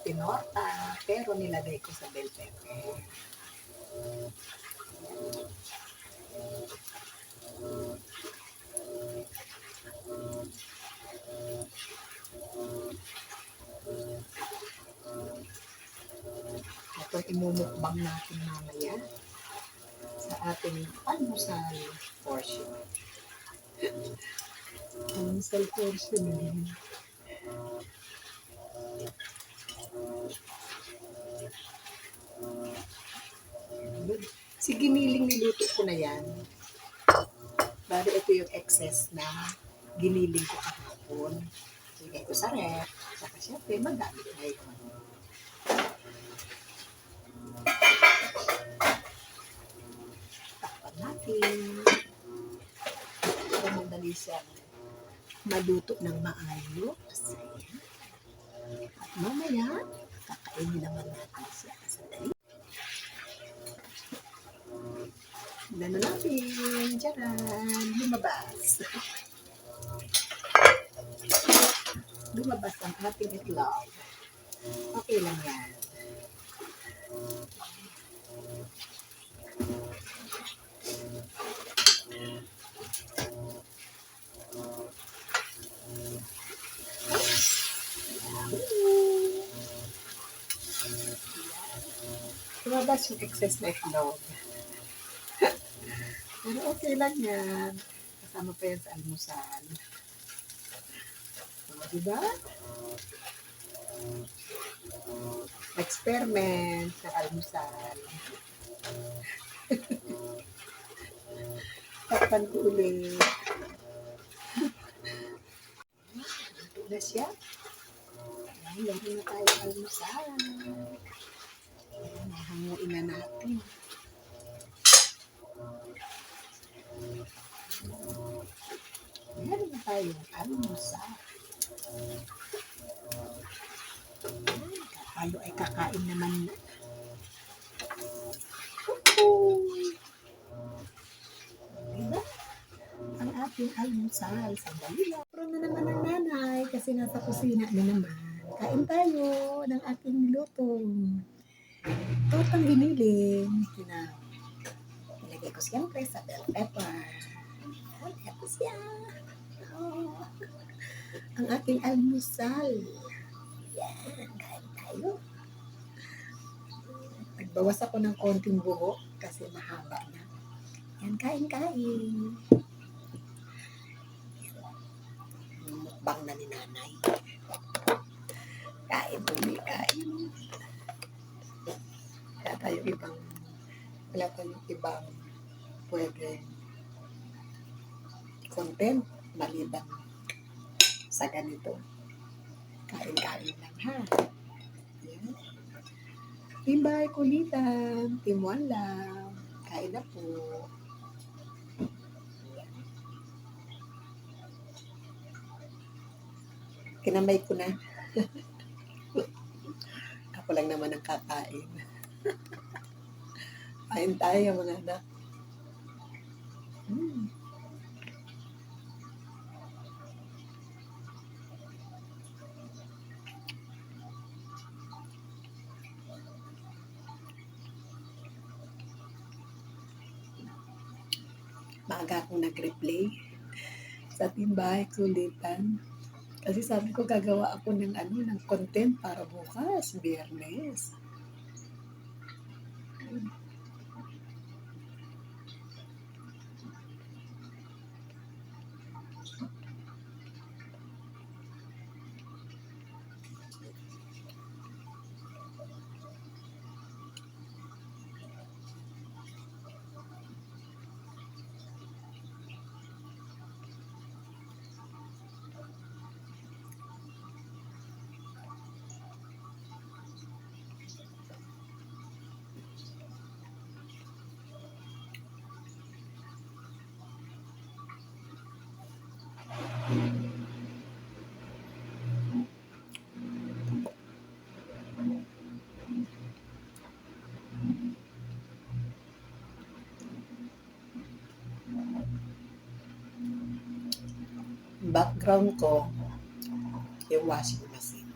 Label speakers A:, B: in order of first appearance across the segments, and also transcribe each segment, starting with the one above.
A: tinorta, pero nilagay ko sa bell pepper. Ito imumukbang natin mamaya sa ating almusal portion. Almusal portion din. Si giniling niluto ko na yan. Bali ito yung excess na giniling ko kahapon. Lagay ko sa ref. Saka syempre magamit ngayon. Takpan natin. Para madali siyang maluto ng maayos. At mamaya, kakainin naman natin siya. Sandali. Tignan na natin. Tcharan! Lumabas. Lumabas ang ating itlog. Okay lang yan. Lumabas yung excess na itlog. Pero okay lang yan. Kasama pa yan sa almusal. So, diba? Experiment sa almusal. Takpan ko ulit. Ito na siya. Ayan, lagyan na tayo almusal. Ayan, nahanguin na natin. Meron na tayong almusal. Tayo ay kakain naman na. Diba? Ang ating almusal. Sandali lang. Pero na naman ang nanay kasi nasa kusina na naman. Kain tayo ng ating niluto. Tortang giniling. Nilagay ko siyempre sa bell pepper. Ito siya. Oh, ang ating almusal. Yan, kain tayo. Nagbawas ako ng konting buhok kasi mahaba na. Yan, kain. Mukbang na ni nanay. Kain. Wala tayong ibang pwede content maliban sa ganito. Kain lang ha. Yan. Timbay kulitan, timuan lang. Kain na po. Kinamay ko na. Ako lang naman ang kakain. Kain tayo mga anak. Maaga akong nag-replay sa Timbay Kulitan. Kasi sabi ko gagawa ako ng content para bukas, Biyernes. Background ko yung washing machine.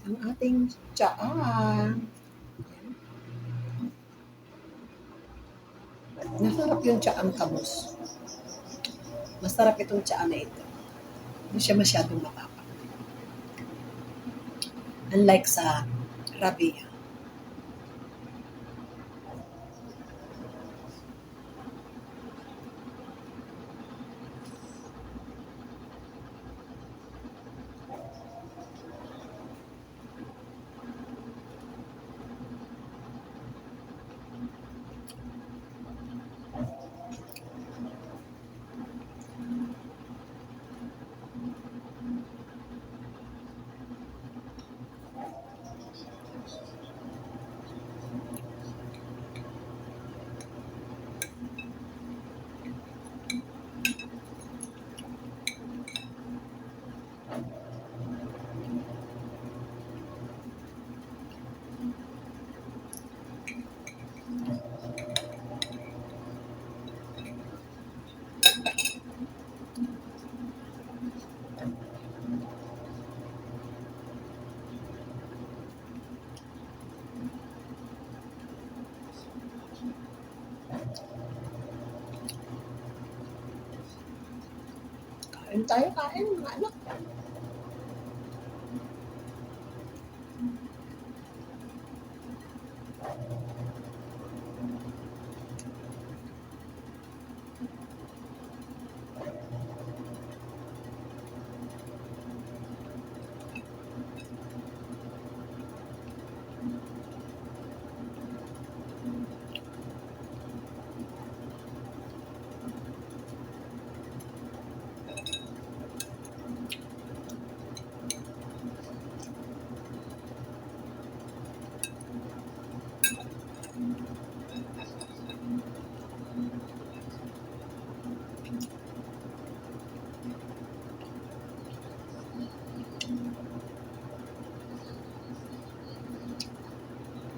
A: Ang ating tsaa. Masarap yung tsaang kabos. Masarap itong tsaa na ito. Hindi siya masyadong matapa. Unlike sa Rabia. Kain tayo, kain mga anak.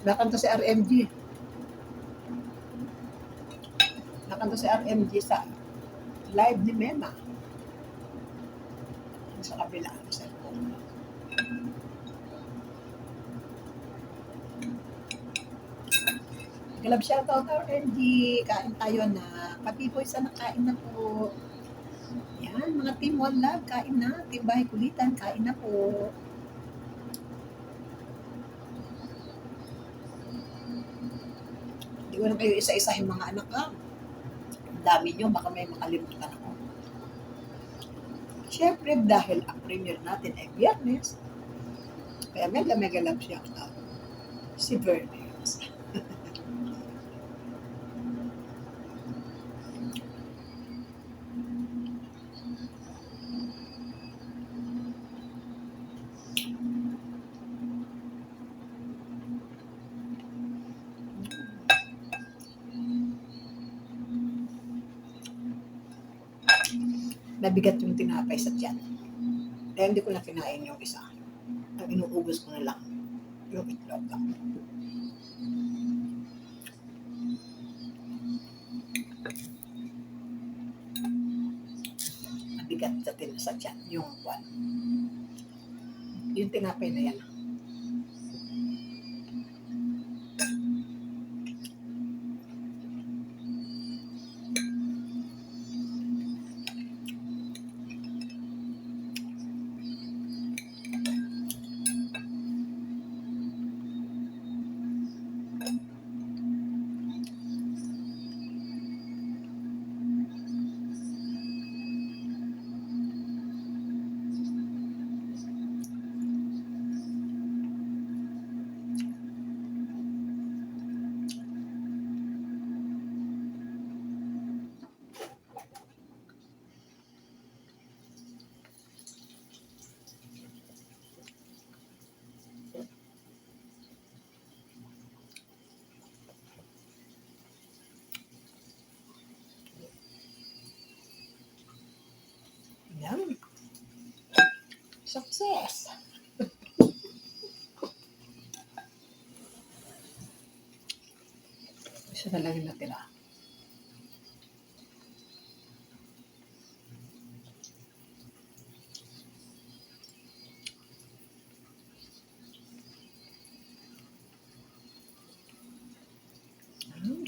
A: Nakanta si RMG. Nakanta si RMG sa live ni Mema. Sa kabila ng cellphone. Galab shoutout RMG. Kain tayo na. Pati boys na kain na po. Yan, mga Team One Love, kain na. Team Bahay Kulitan, kain na po. Hindi ko na kayo isa-isahin mga anak ha. Ang dami nyo, baka may makalimutan ako. Siyempre, dahil ang premiere natin ay Biyernes, kaya mega love shoutout si Bernes. Nabigat yung tinapay sa tiyan. Kaya hindi ko na kinain yung isa. Ang inuubos ko na lang yung itlog lang. Nabigat sa tiyan yung one. Yung tinapay na yan. Yan. Success! Isa na lang yung natira.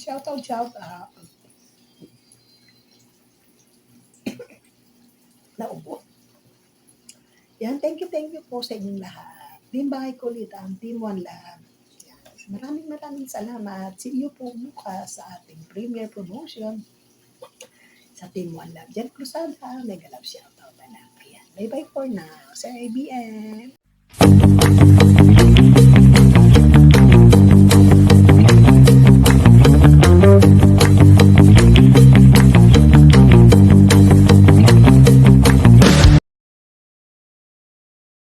A: Shout out, shout out. Naubo. Yan, thank you po sa inyong lahat. Team Bahay Kulit, Team One Love. Yan. Maraming salamat. See you po bukas sa ating premiere promotion sa Team One Love. Jen Cruzada, mega love shoutout na lang. Ayan. Bye-bye for now. Sa ABM.